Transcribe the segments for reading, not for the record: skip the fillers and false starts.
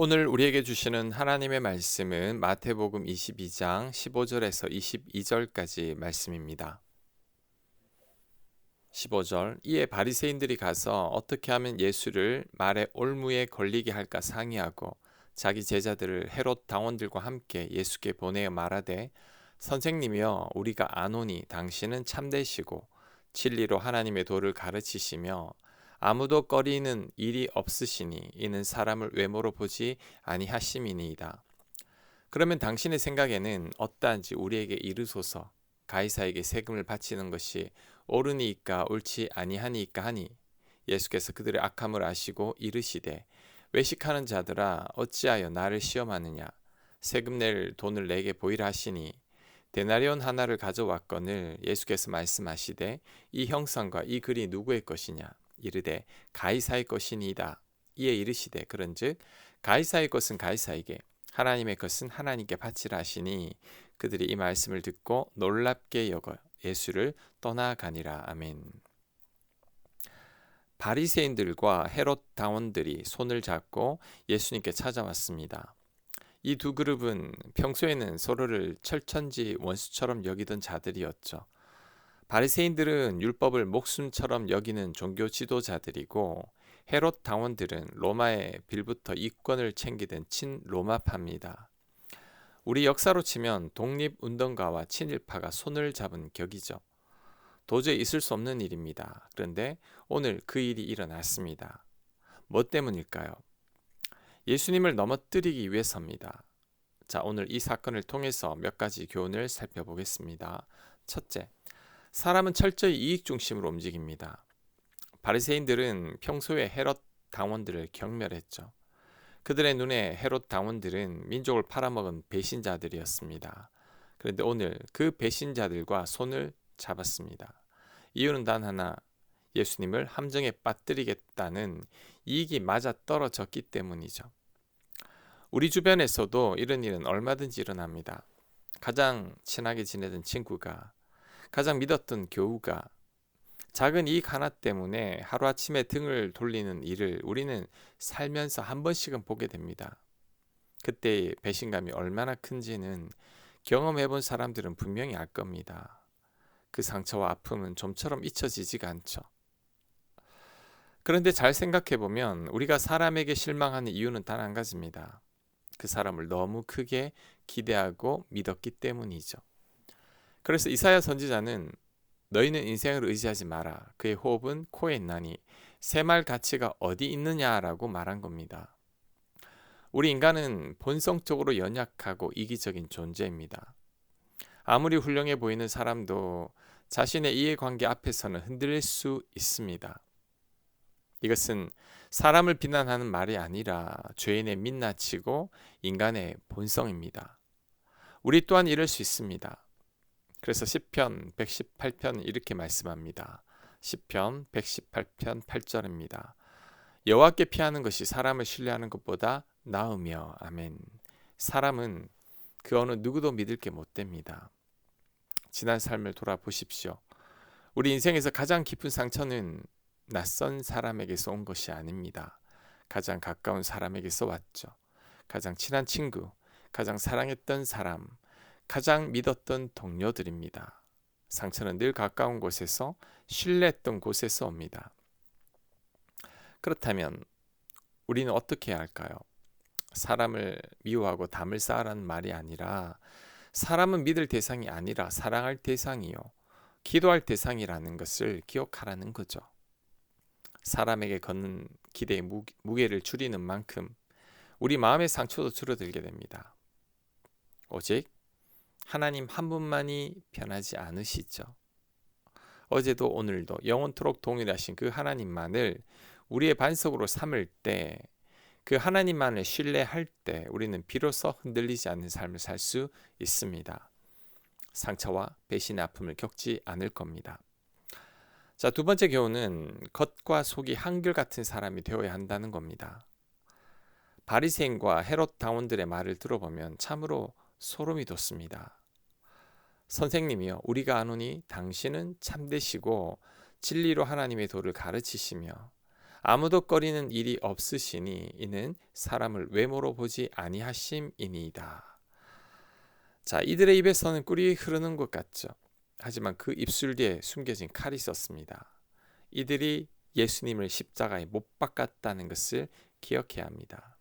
오늘 우리에게 주시는 하나님의 말씀은 마태복음 22장 15절에서 22절까지 말씀입니다. 15절 이에 바리새인들이 가서 어떻게 하면 예수를 말의 올무에 걸리게 할까 상의하고 자기 제자들을 헤롯 당원들과 함께 예수께 보내어 말하되 선생님이여 우리가 아노니 당신은 참되시고 진리로 하나님의 도를 가르치시며 아무도 꺼리는 일이 없으시니 이는 사람을 외모로 보지 아니하심이니이다. 그러면 당신의 생각에는 어떠한지 우리에게 이르소서. 가이사에게 세금을 바치는 것이 옳으니이까 옳지 아니하니이까 하니 예수께서 그들의 악함을 아시고 이르시되 외식하는 자들아 어찌하여 나를 시험하느냐. 세금 낼 돈을 내게 보이라 하시니 데나리온 하나를 가져왔거늘 예수께서 말씀하시되 이 형상과 이 글이 누구의 것이냐. 이르되 가이사의 것이니이다. 이에 이르시되 그런즉 가이사의 것은 가이사에게 하나님의 것은 하나님께 바치라 하시니 그들이 이 말씀을 듣고 놀랍게 여겨 예수를 떠나가니라. 아멘. 바리새인들과 헤롯 당원들이 손을 잡고 예수님께 찾아왔습니다. 이 두 그룹은 평소에는 서로를 철천지 원수처럼 여기던 자들이었죠. 바리새인들은 율법을 목숨처럼 여기는 종교 지도자들이고 헤롯 당원들은 로마의 빌부터 이권을 챙기던 친로마파입니다. 우리 역사로 치면 독립운동가와 친일파가 손을 잡은 격이죠. 도저히 있을 수 없는 일입니다. 그런데 오늘 그 일이 일어났습니다. 뭐 때문일까요? 예수님을 넘어뜨리기 위해서입니다. 자, 오늘 이 사건을 통해서 몇 가지 교훈을 살펴보겠습니다. 첫째, 사람은 철저히 이익 중심으로 움직입니다. 바리새인들은 평소에 헤롯 당원들을 경멸했죠. 그들의 눈에 헤롯 당원들은 민족을 팔아먹은 배신자들이었습니다. 그런데 오늘 그 배신자들과 손을 잡았습니다. 이유는 단 하나, 예수님을 함정에 빠뜨리겠다는 이익이 맞아 떨어졌기 때문이죠. 우리 주변에서도 이런 일은 얼마든지 일어납니다. 가장 친하게 지내던 친구가, 가장 믿었던 교우가 작은 이익 하나 때문에 하루아침에 등을 돌리는 일을 우리는 살면서 한 번씩은 보게 됩니다. 그때의 배신감이 얼마나 큰지는 경험해본 사람들은 분명히 알 겁니다. 그 상처와 아픔은 좀처럼 잊혀지지가 않죠. 그런데 잘 생각해보면 우리가 사람에게 실망하는 이유는 단 한 가지입니다. 그 사람을 너무 크게 기대하고 믿었기 때문이죠. 그래서 이사야 선지자는 너희는 인생을 의지하지 마라. 그의 호흡은 코에 있나니 새말 가치가 어디 있느냐라고 말한 겁니다. 우리 인간은 본성적으로 연약하고 이기적인 존재입니다. 아무리 훌륭해 보이는 사람도 자신의 이해관계 앞에서는 흔들릴 수 있습니다. 이것은 사람을 비난하는 말이 아니라 죄인의 민낯이고 인간의 본성입니다. 우리 또한 이럴 수 있습니다. 그래서 시편 118편 이렇게 말씀합니다. 시편 118편 8절입니다. 여호와께 피하는 것이 사람을 신뢰하는 것보다 나으며 아멘. 사람은 그 어느 누구도 믿을 게 못 됩니다. 지난 삶을 돌아보십시오. 우리 인생에서 가장 깊은 상처는 낯선 사람에게서 온 것이 아닙니다. 가장 가까운 사람에게서 왔죠. 가장 친한 친구, 가장 사랑했던 사람, 가장 믿었던 동료들입니다. 상처는 늘 가까운 곳에서, 신뢰했던 곳에서 옵니다. 그렇다면 우리는 어떻게 해야 할까요? 사람을 미워하고 담을 쌓으라는 말이 아니라 사람은 믿을 대상이 아니라 사랑할 대상이요, 기도할 대상이라는 것을 기억하라는 거죠. 사람에게 걷는 기대의 무게를 줄이는 만큼 우리 마음의 상처도 줄어들게 됩니다. 오직 하나님 한 분만이 변하지 않으시죠. 어제도 오늘도 영원토록 동일하신 그 하나님만을 우리의 반석으로 삼을 때, 그 하나님만을 신뢰할 때 우리는 비로소 흔들리지 않는 삶을 살 수 있습니다. 상처와 배신의 아픔을 겪지 않을 겁니다. 자, 두 번째 교훈은 겉과 속이 한결같은 사람이 되어야 한다는 겁니다. 바리새인과 헤롯 당원들의 말을 들어보면 참으로 소름이 돋습니다. 선생님이여 우리가 아노니 당신은 참되시고 진리로 하나님의 도를 가르치시며 아무도 꺼리는 일이 없으시니 이는 사람을 외모로 보지 아니하심이니이다. 자, 이들의 입에서는 꿀이 흐르는 것 같죠. 하지만 그 입술 뒤에 숨겨진 칼이 있었습니다. 이들이 예수님을 십자가에 못 박았다는 것을 기억해야 합니다.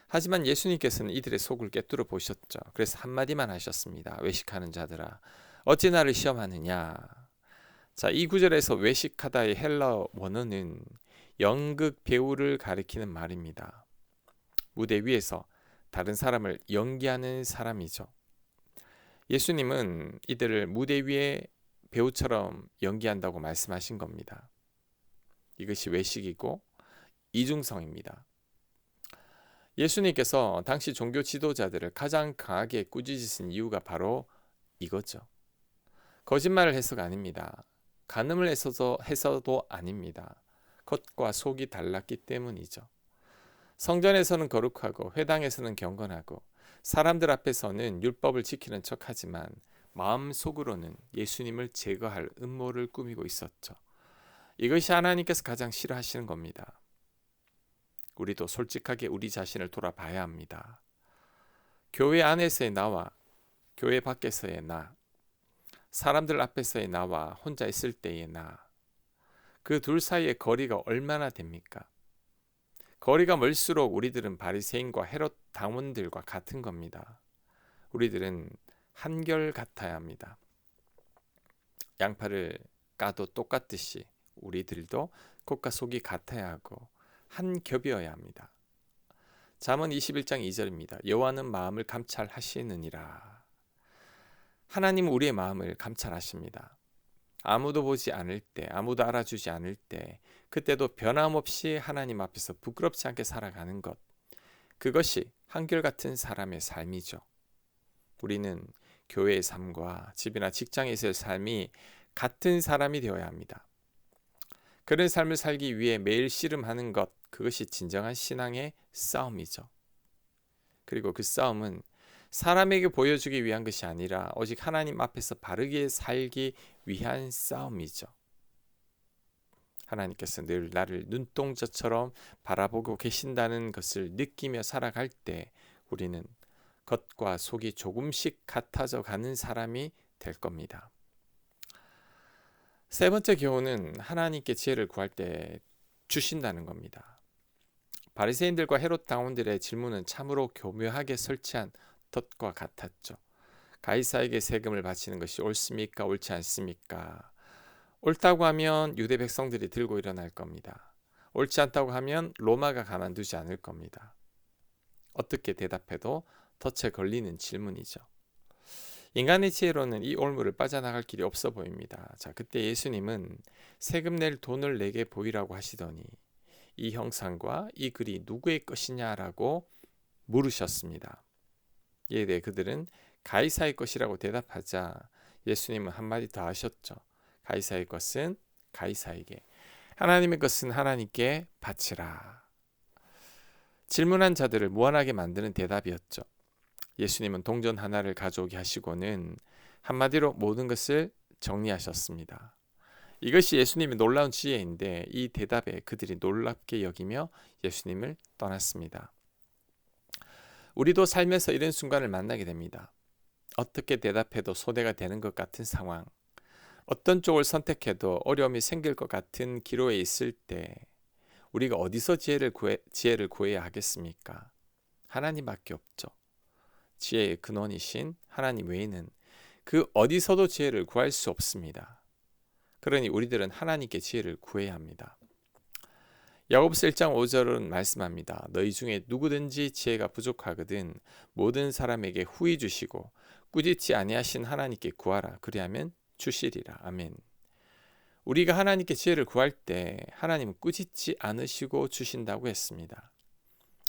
하지만 예수님께서는 이들의 속을 꿰뚫어 보셨죠. 그래서 한마디만 하셨습니다. 외식하는 자들아, 어찌 나를 시험하느냐. 자, 이 구절에서 외식하다의 헬라 원어는 연극 배우를 가리키는 말입니다. 무대 위에서 다른 사람을 연기하는 사람이죠. 예수님은 이들을 무대 위에 배우처럼 연기한다고 말씀하신 겁니다. 이것이 외식이고 이중성입니다. 예수님께서 당시 종교 지도자들을 가장 강하게 꾸짖으신 이유가 바로 이거죠. 거짓말을 해서가 아닙니다. 간음을 해서도 아닙니다. 겉과 속이 달랐기 때문이죠. 성전에서는 거룩하고 회당에서는 경건하고 사람들 앞에서는 율법을 지키는 척하지만 마음속으로는 예수님을 제거할 음모를 꾸미고 있었죠. 이것이 하나님께서 가장 싫어하시는 겁니다. 우리도 솔직하게 우리 자신을 돌아봐야 합니다. 교회 안에서의 나와 교회 밖에서의 나, 사람들 앞에서의 나와 혼자 있을 때의 나, 그 둘 사이의 거리가 얼마나 됩니까? 거리가 멀수록 우리들은 바리새인과 헤롯 당원들과 같은 겁니다. 우리들은 한결 같아야 합니다. 양파를 까도 똑같듯이 우리들도 겉과 속이 같아야 하고 한 겹이어야 합니다. 잠언 21장 2절입니다. 여호와는 마음을 감찰하시느니라. 하나님은 우리의 마음을 감찰하십니다. 아무도 보지 않을 때, 아무도 알아주지 않을 때, 그때도 변함없이 하나님 앞에서 부끄럽지 않게 살아가는 것, 그것이 한결같은 사람의 삶이죠. 우리는 교회의 삶과 집이나 직장에서의 삶이 같은 사람이 되어야 합니다. 그런 삶을 살기 위해 매일 씨름하는 것, 그것이 진정한 신앙의 싸움이죠. 그리고 그 싸움은 사람에게 보여주기 위한 것이 아니라 오직 하나님 앞에서 바르게 살기 위한 싸움이죠. 하나님께서 늘 나를 눈동자처럼 바라보고 계신다는 것을 느끼며 살아갈 때 우리는 겉과 속이 조금씩 같아져 가는 사람이 될 겁니다. 세 번째 교훈은 하나님께 지혜를 구할 때 주신다는 겁니다. 바리새인들과 헤롯 당원들의 질문은 참으로 교묘하게 설치한 덫과 같았죠. 가이사에게 세금을 바치는 것이 옳습니까? 옳지 않습니까? 옳다고 하면 유대 백성들이 들고 일어날 겁니다. 옳지 않다고 하면 로마가 가만두지 않을 겁니다. 어떻게 대답해도 덫에 걸리는 질문이죠. 인간의 지혜로는 이 올무를 빠져나갈 길이 없어 보입니다. 자, 그때 예수님은 세금 낼 돈을 내게 보이라고 하시더니 이 형상과 이 글이 누구의 것이냐라고 물으셨습니다. 이에 대해 그들은 가이사의 것이라고 대답하자 예수님은 한마디 더 하셨죠. 가이사의 것은 가이사에게, 하나님의 것은 하나님께 바치라. 질문한 자들을 무안하게 만드는 대답이었죠. 예수님은 동전 하나를 가져오게 하시고는 한마디로 모든 것을 정리하셨습니다. 이것이 예수님의 놀라운 지혜인데 이 대답에 그들이 놀랍게 여기며 예수님을 떠났습니다. 우리도 삶에서 이런 순간을 만나게 됩니다. 어떻게 대답해도 소대가 되는 것 같은 상황, 어떤 쪽을 선택해도 어려움이 생길 것 같은 기로에 있을 때 우리가 어디서 지혜를 구해야 하겠습니까? 하나님밖에 없죠. 지혜의 근원이신 하나님 외에는 그 어디서도 지혜를 구할 수 없습니다. 그러니 우리들은 하나님께 지혜를 구해야 합니다. 야고보서 1장 5절은 말씀합니다. 너희 중에 누구든지 지혜가 부족하거든 모든 사람에게 후히 주시고 꾸짖지 아니하신 하나님께 구하라. 그리하면 주시리라. 아멘. 우리가 하나님께 지혜를 구할 때 하나님은 꾸짖지 않으시고 주신다고 했습니다.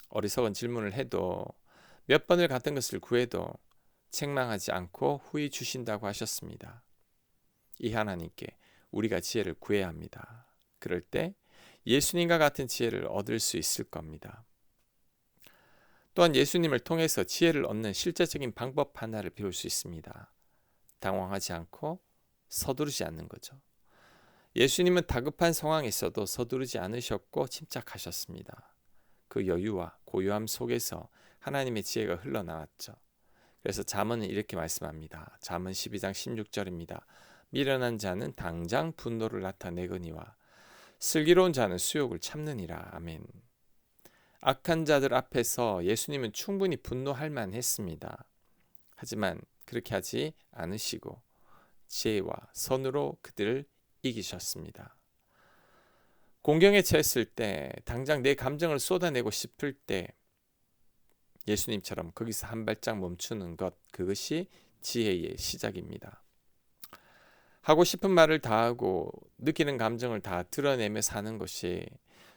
어리석은 질문을 해도 몇 번을 같은 것을 구해도 책망하지 않고 후히 주신다고 하셨습니다. 이 하나님께 우리가 지혜를 구해야 합니다. 그럴 때 예수님과 같은 지혜를 얻을 수 있을 겁니다. 또한 예수님을 통해서 지혜를 얻는 실제적인 방법 하나를 배울 수 있습니다. 당황하지 않고 서두르지 않는 거죠. 예수님은 다급한 상황에서도 서두르지 않으셨고 침착하셨습니다. 그 여유와 고요함 속에서 하나님의 지혜가 흘러나왔죠. 그래서 잠언은 이렇게 말씀합니다. 잠언 12장 16절입니다. 미련한 자는 당장 분노를 나타내거니와 슬기로운 자는 수욕을 참느니라. 아멘. 악한 자들 앞에서 예수님은 충분히 분노할 만했습니다. 하지만 그렇게 하지 않으시고 지혜와 선으로 그들을 이기셨습니다. 공경에 처했을 때, 당장 내 감정을 쏟아내고 싶을 때 예수님처럼 거기서 한 발짝 멈추는 것, 그것이 지혜의 시작입니다. 하고 싶은 말을 다 하고 느끼는 감정을 다 드러내며 사는 것이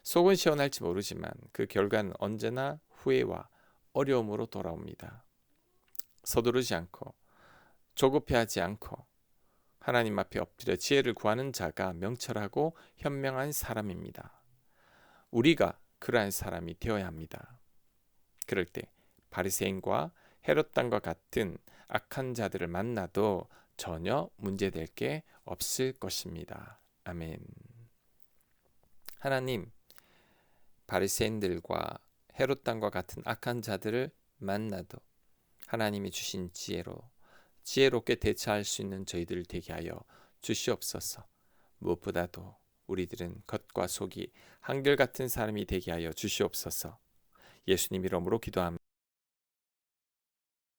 속은 시원할지 모르지만 그 결과는 언제나 후회와 어려움으로 돌아옵니다. 서두르지 않고 조급해하지 않고 하나님 앞에 엎드려 지혜를 구하는 자가 명철하고 현명한 사람입니다. 우리가 그러한 사람이 되어야 합니다. 그럴 때 바리새인과 헤롯 당과 같은 악한 자들을 만나도 전혀 문제될 게 없을 것입니다. 아멘. 하나님, 바리새인들과 헤롯 당과 같은 악한 자들을 만나도 하나님이 주신 지혜로 지혜롭게 대처할 수 있는 저희들 되게 하여 주시옵소서. 무엇보다도 우리들은 겉과 속이 한결같은 사람이 되게 하여 주시옵소서. 예수님 이름으로 기도합니다.